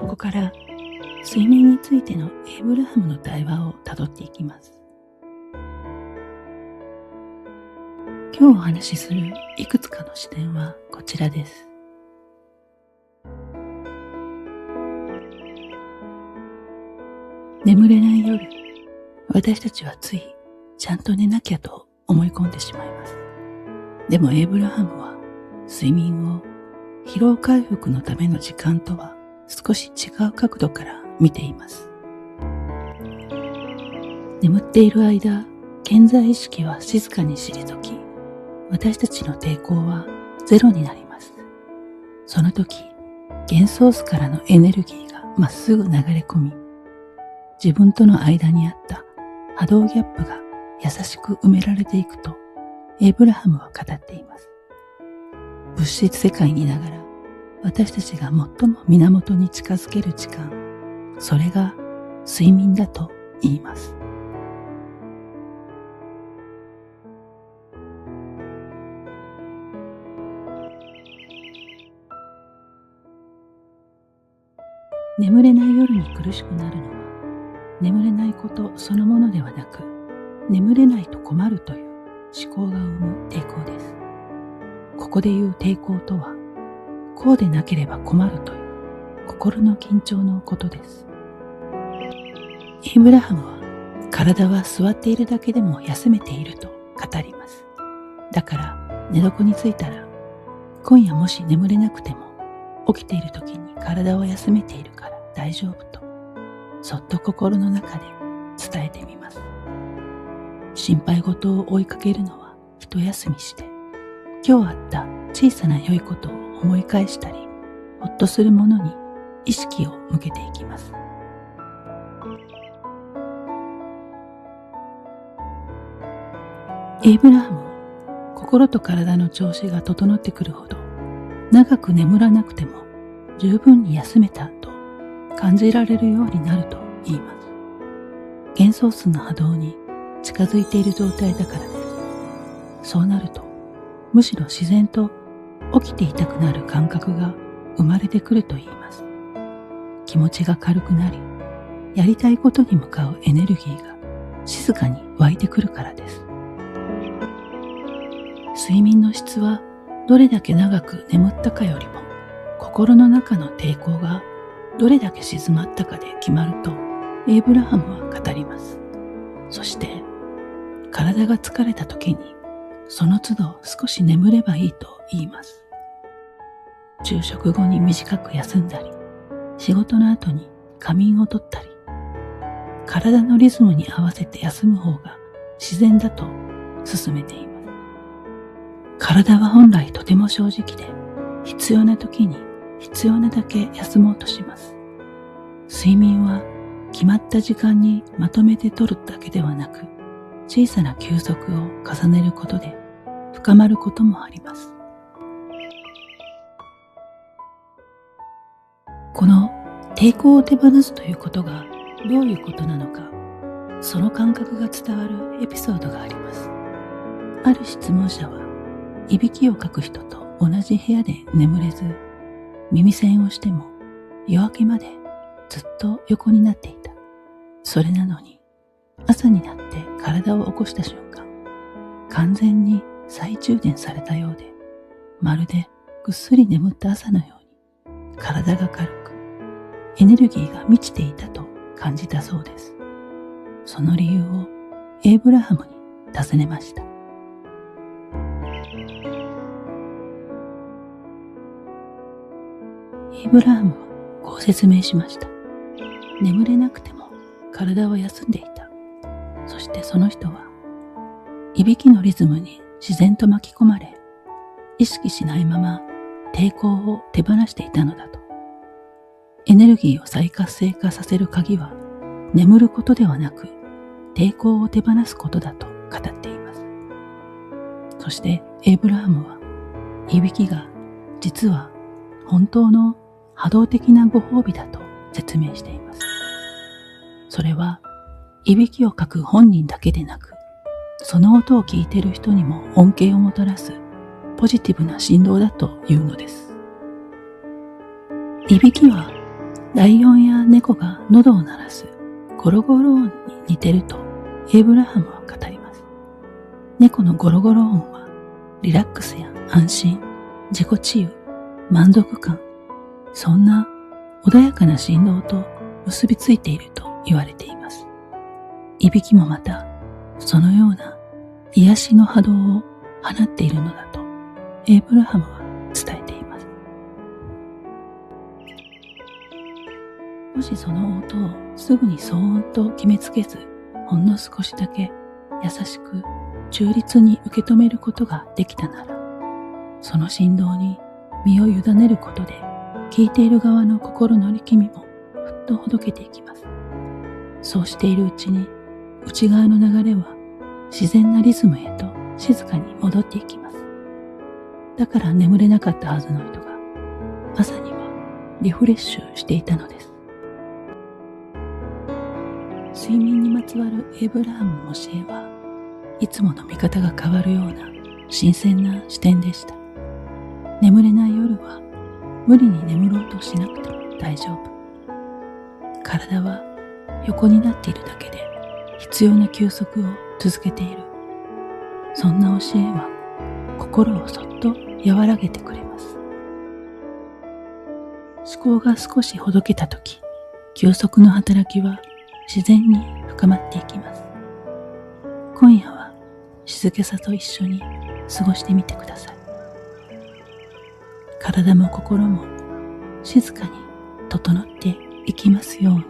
ここから睡眠についてのエイブラハムの対話をたどっていきます。今日お話しするいくつかの視点はこちらです。眠れない夜、私たちはついちゃんと寝なきゃと思い込んでしまいます。でもエイブラハムは睡眠を疲労回復のための時間とは少し違う角度から見ています。眠っている間、健在意識は静かに退き、私たちの抵抗はゼロになります。その時、元ソースからのエネルギーがまっすぐ流れ込み、自分との間にあった波動ギャップが優しく埋められていくと、エイブラハムは語っています。物質世界にいながら、私たちが最も源に近づける時間、それが睡眠だと言います。眠れない夜に苦しくなるのは、眠れないことそのものではなく、眠れないと困るという思考が生む抵抗です。ここで言う抵抗とは、こうでなければ困るという心の緊張のことです。エイブラハムは、体は座っているだけでも休めていると語ります。だから寝床に着いたら、今夜もし眠れなくても、起きている時に体を休めているから大丈夫と、そっと心の中で伝えてみます。心配事を追いかけるのは一休みして、今日あった小さな良いことを思い返したり、ほっとするものに意識を向けていきます。エイブラハムは心と体の調子が整ってくるほど、長く眠らなくても十分に休めたと感じられるようになると言います。元ソースの波動に近づいている状態だからです。そうなると、むしろ自然と起きていたくなる感覚が生まれてくると言います。気持ちが軽くなり、やりたいことに向かうエネルギーが静かに湧いてくるからです。睡眠の質はどれだけ長く眠ったかよりも、心の中の抵抗がどれだけ静まったかで決まると、エイブラハムは語ります。そして、体が疲れた時に、その都度少し眠ればいいと言います。昼食後に短く休んだり、仕事の後に仮眠をとったり、体のリズムに合わせて休む方が自然だと勧めています。体は本来とても正直で、必要な時に必要なだけ休もうとします。睡眠は決まった時間にまとめて取るだけではなく、小さな休息を重ねることで深まることもあります。この抵抗を手放すということがどういうことなのか、その感覚が伝わるエピソードがあります。ある質問者は、いびきをかく人と同じ部屋で眠れず、耳栓をしても夜明けまでずっと横になっていた。それなのに、朝になって体を起こした瞬間、完全に再充電されたようで、まるでぐっすり眠った朝のように、体が軽く、エネルギーが満ちていたと感じたそうです。その理由をエイブラハムに尋ねました。エイブラハムはこう説明しました。眠れなくても体は休んでいた。そしてその人は、いびきのリズムに自然と巻き込まれ、意識しないまま抵抗を手放していたのだと。エネルギーを再活性化させる鍵は、眠ることではなく、抵抗を手放すことだと語っています。そしてエイブラハムは、いびきが実は本当の波動的なご褒美だと説明しています。それは、いびきをかく本人だけでなく、その音を聞いている人にも恩恵をもたらすポジティブな振動だというのです。いびきはライオンや猫が喉を鳴らすゴロゴロ音に似てるとエイブラハムは語ります。猫のゴロゴロ音はリラックスや安心、自己治癒、満足感、そんな穏やかな振動と結びついていると言われています。いびきもまたそのような癒しの波動を放っているのだとエイブラハムは伝えています。もしその音をすぐに騒音と決めつけず、ほんの少しだけ優しく中立に受け止めることができたなら、その振動に身を委ねることで聞いている側の心の力みもふっとほどけていきます。そうしているうちに内側の流れは自然なリズムへと静かに戻っていきます。だから眠れなかったはずの人が朝にはリフレッシュしていたのです。睡眠にまつわるエイブラハムの教えはいつもの見方が変わるような新鮮な視点でした。眠れない夜は無理に眠ろうとしなくても大丈夫。体は横になっているだけで必要な休息を続けている。そんな教えは心をそっと和らげてくれます。思考が少しほどけたとき、休息の働きは自然に深まっていきます。今夜は静けさと一緒に過ごしてみてください。体も心も静かに整っていきますように。